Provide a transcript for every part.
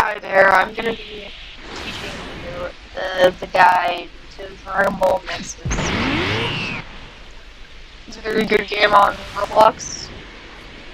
Hi there, I'm gonna be teaching you the guide to Dragon Nexus. It's a very good game on Roblox.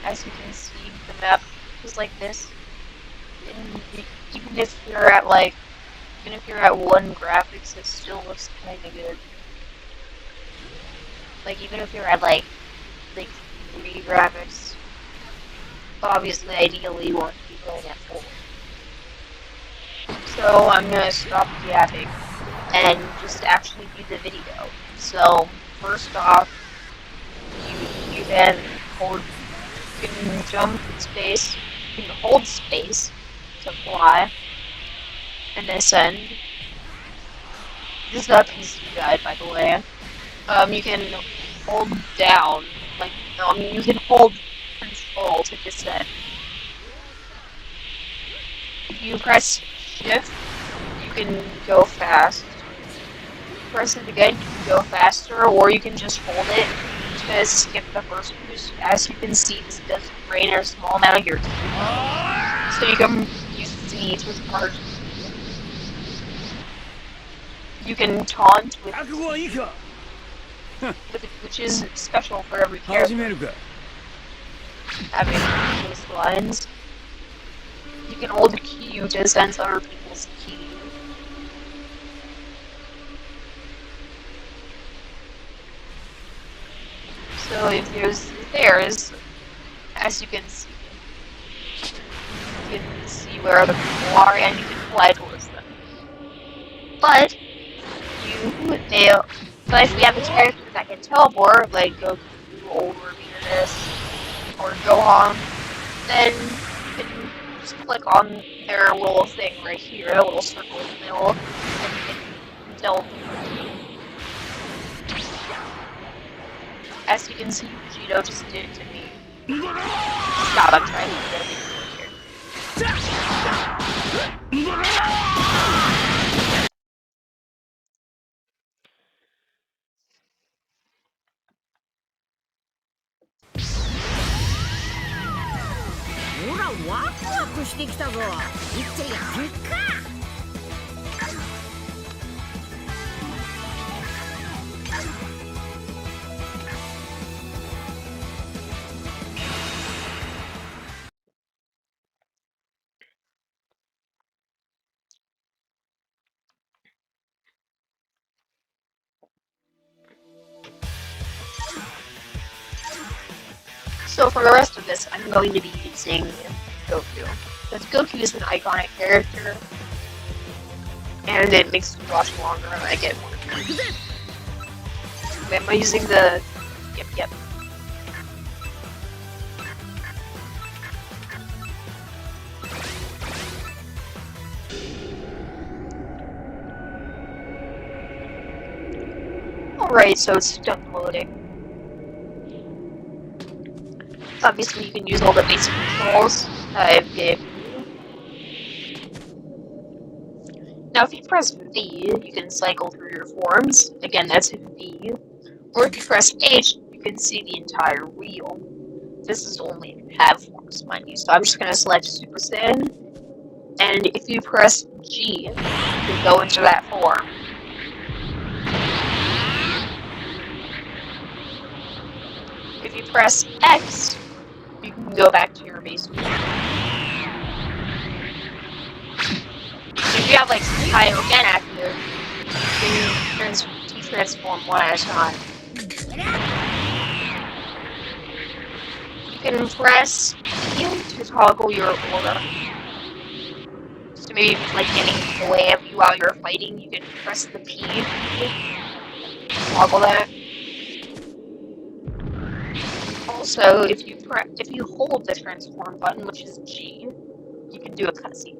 As you can see, the map is like this. And even if you're at one graphics, it still looks kinda good. Like even if you're at like 3 graphics, obviously ideally you want to be going at 4. So I'm gonna stop yapping and just actually do the video. So first off, you can jump space, you can hold space to fly and ascend. This is a PC guide, by the way. You can hold down, you can hold control to descend. If you press shift, you can go fast. Press it again, you can go faster, or you can just hold it to skip the first boost. As you can see, this does drain a small amount of your time, so you can use Z to recharge. You can taunt with which is special for every character. Having these lines. You can hold the Q to sense other people's ki. So if there's stairs, as you can see where other people are, and you can fly towards them. But if we have a character that can teleport, like Goku or Venus or Gohan, then you can just click on their little thing right here, a little circle in the middle, and you can teleport. As you can see, Vegito just did it to me. Stop, I'm trying to get everything here. So for the rest of this, I'm going to be using Goku. Because Goku is an iconic character, and it makes me watch longer and I get more views. Am I using the... Yep. Alright, so it's done loading. Obviously, you can use all the basic controls I've given you. Now, if you press V, you can cycle through your forms. Again, that's V. Or if you press H, you can see the entire wheel. This is only if you have forms, mind you. So I'm just going to select Super Saiyan. And if you press G, you can go into that form. If you press X, you can go back to your base form. If you have like Kaioken active, then you transform one at a time. You can press Q to toggle your aura. So maybe if like getting away of you while you're fighting, you can press the P to toggle that. Also, if you hold the transform button, which is G, you can do a cutscene.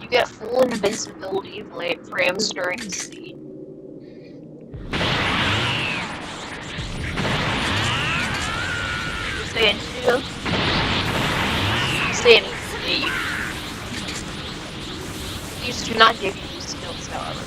You get full invincibility frames during the scene. Saiyan 2, Saiyan 3. These do not give you skills, however.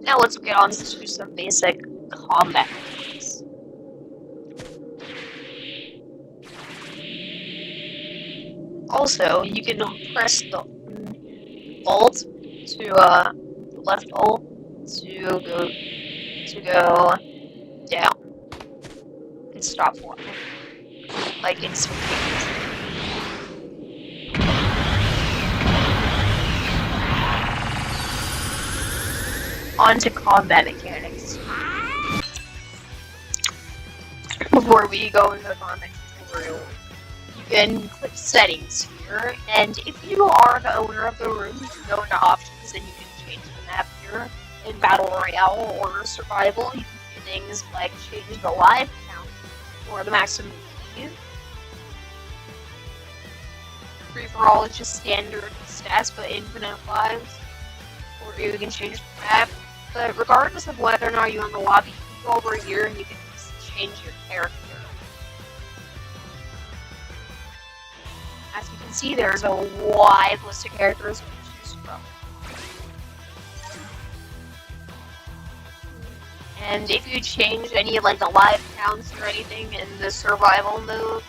Now let's get on to some basic combat mechanics. Also, you can press the Alt to left Alt to go down and stop flying, like instantaneously. On to combat mechanics. Before we go into the combat tutorial, you can click settings here, and if you are the owner of the room, you go into options and you can change the map here. In Battle Royale or Survival, you can do things like change the live count or the maximum speed. Free for all is just standard stats but infinite lives, or you can change the map. But regardless of whether or not you're in the lobby, you can go over here and you can change your character. As you can see, there's a wide list of characters to choose from. And if you change any of like the life counts or anything in the survival mode,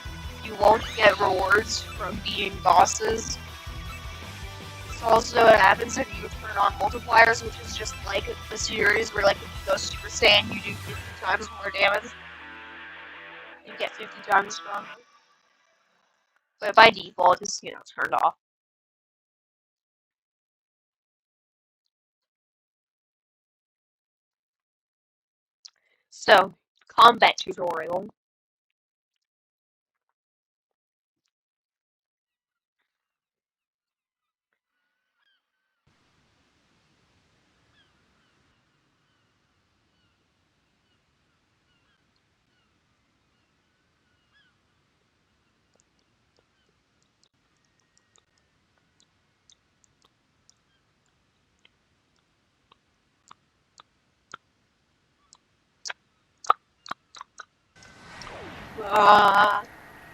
you won't get rewards from beating bosses. This also happens if you turn on multipliers, which is just like the series where like if you go Super Saiyan, you do 50 times more damage. You get 50 times stronger. But by default, it's, turned off. So, combat tutorial.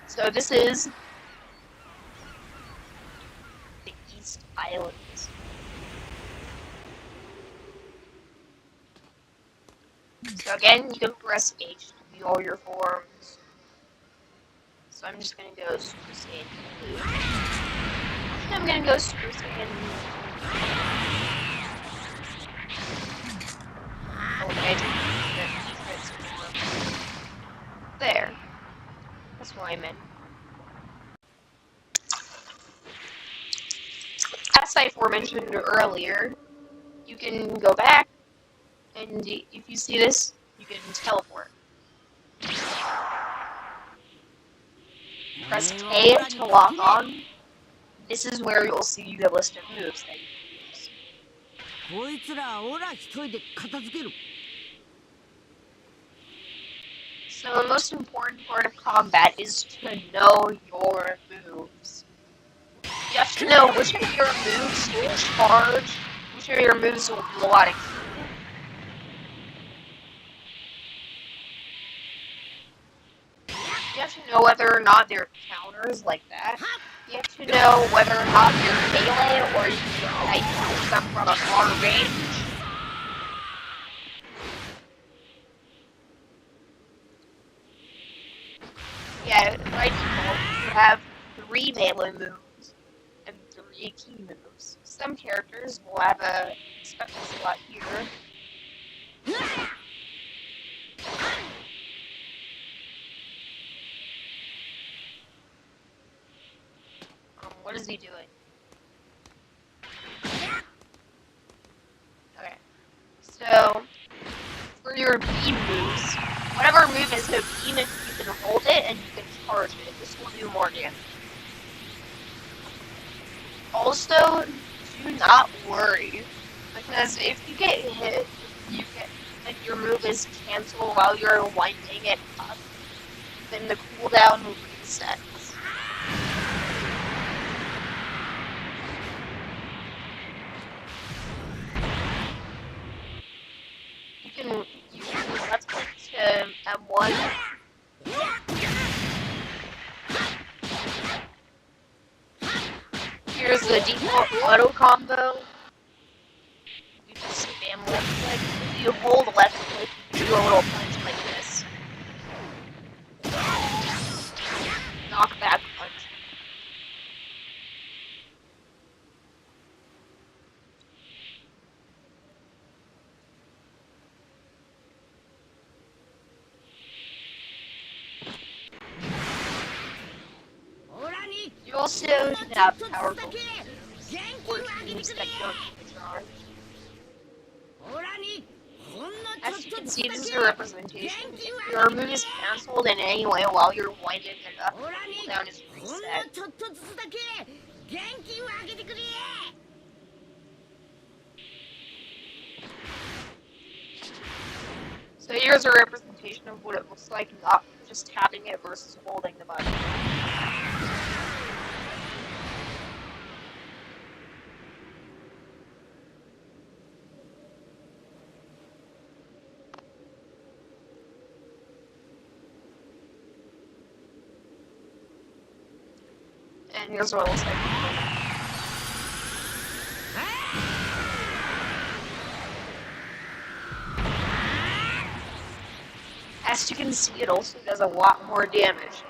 So this is the East Islands. So again, you can press H to view all your forms. So I'm just gonna go Super Saiyan Blue. I'm gonna go Super Saiyan. Okay, there. That's what I meant. As I aforementioned earlier, you can go back, and if you see this, you can teleport. Press K to lock on. This is where you'll see the list of moves that you can use. So the most important part of combat is to know your moves. You have to know which of your moves will charge, which of your moves will do a lot of healing. You have to know whether or not they're counters like that. You have to know whether or not they're melee or you can use them from a far range. Yeah, by default, you have 3 melee moves and 3 key moves. Some characters will have a special slot here. What is he doing? Okay. So, for your beam moves, whatever move is a beam, you can hold it and you can charge it. This will do more damage. Also, do not worry Because if you get hit, you get and your move is canceled while you're winding it up, then the cooldown resets. You can left click to M1. Here's the default auto combo. You just spam left click. If you hold left click, you do a little punch like this. Knockback punch. You also can have powerful or teams that don't charge. As you can see, this is a representation. If your move is cancelled in any way while you're winding it up, the cooldown is reset. So here's a representation of what it looks like not just tapping it versus holding the button. And here's what it looks like. As you can see, it also does a lot more damage.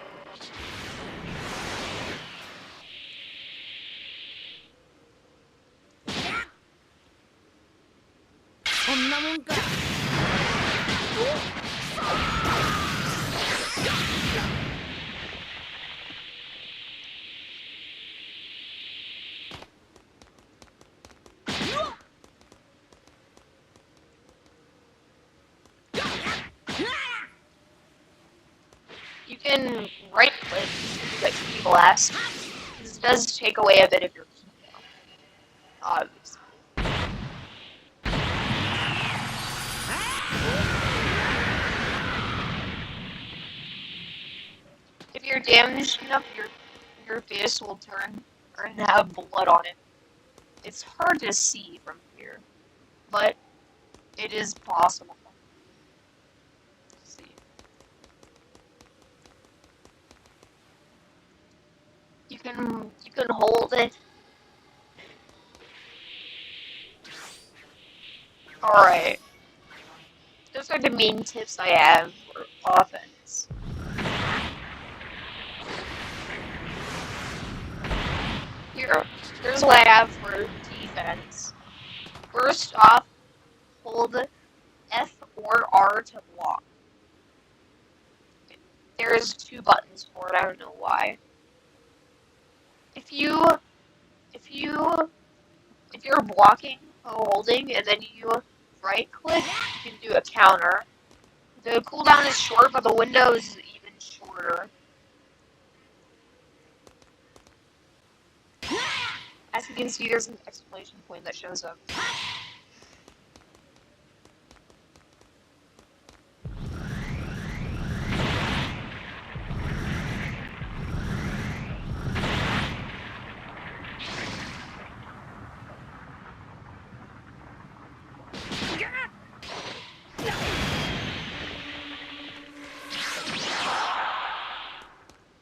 You can right click to get Key Blast. This does take away a bit of your cooldown, obviously. If you're damaged enough, your face will turn and have blood on it. It's hard to see from here, but it is possible. You can hold it. Alright. Those are the main tips I have for offense. Here's what I have for defense. First off, hold F or R to block. There's 2 buttons for it, I don't know why. If you're blocking holding and then you right click, you can do a counter. The cooldown is short, but the window is even shorter. As you can see, there's an exclamation point that shows up.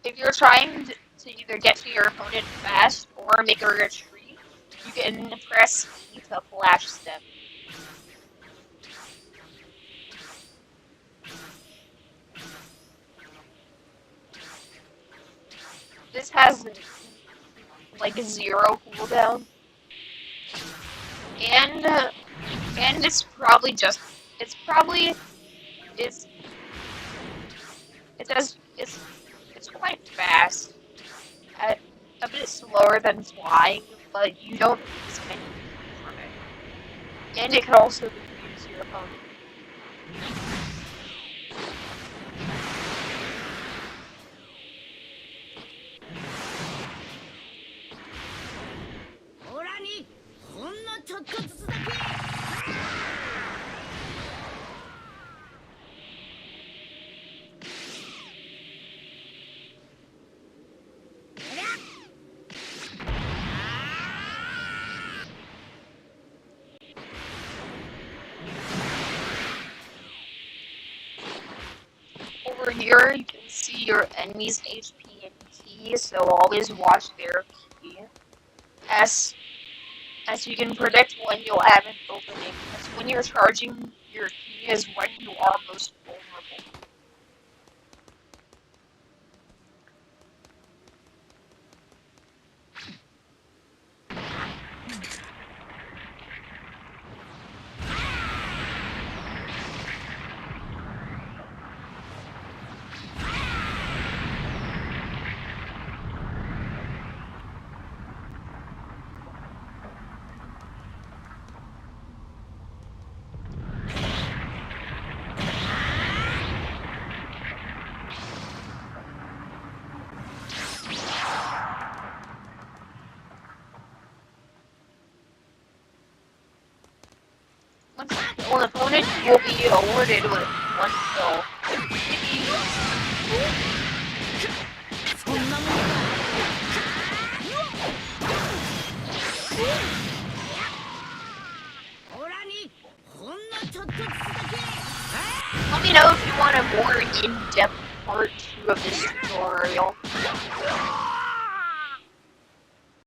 If you're trying to either get to your opponent fast or make a retreat, you can press E to flash step. This has like a 0 cooldown, and it's quite fast. A bit slower than flying, but you don't lose anything from it. And it can also confuse your opponent. over here, you can see your enemy's HP and T, so always watch their key. As you can predict when you'll have an opening, because when you're charging, your key is when you are most vulnerable. Once you kill an opponent, you will be awarded with 1 kill. Let me know if you want a more in-depth part 2 of this tutorial.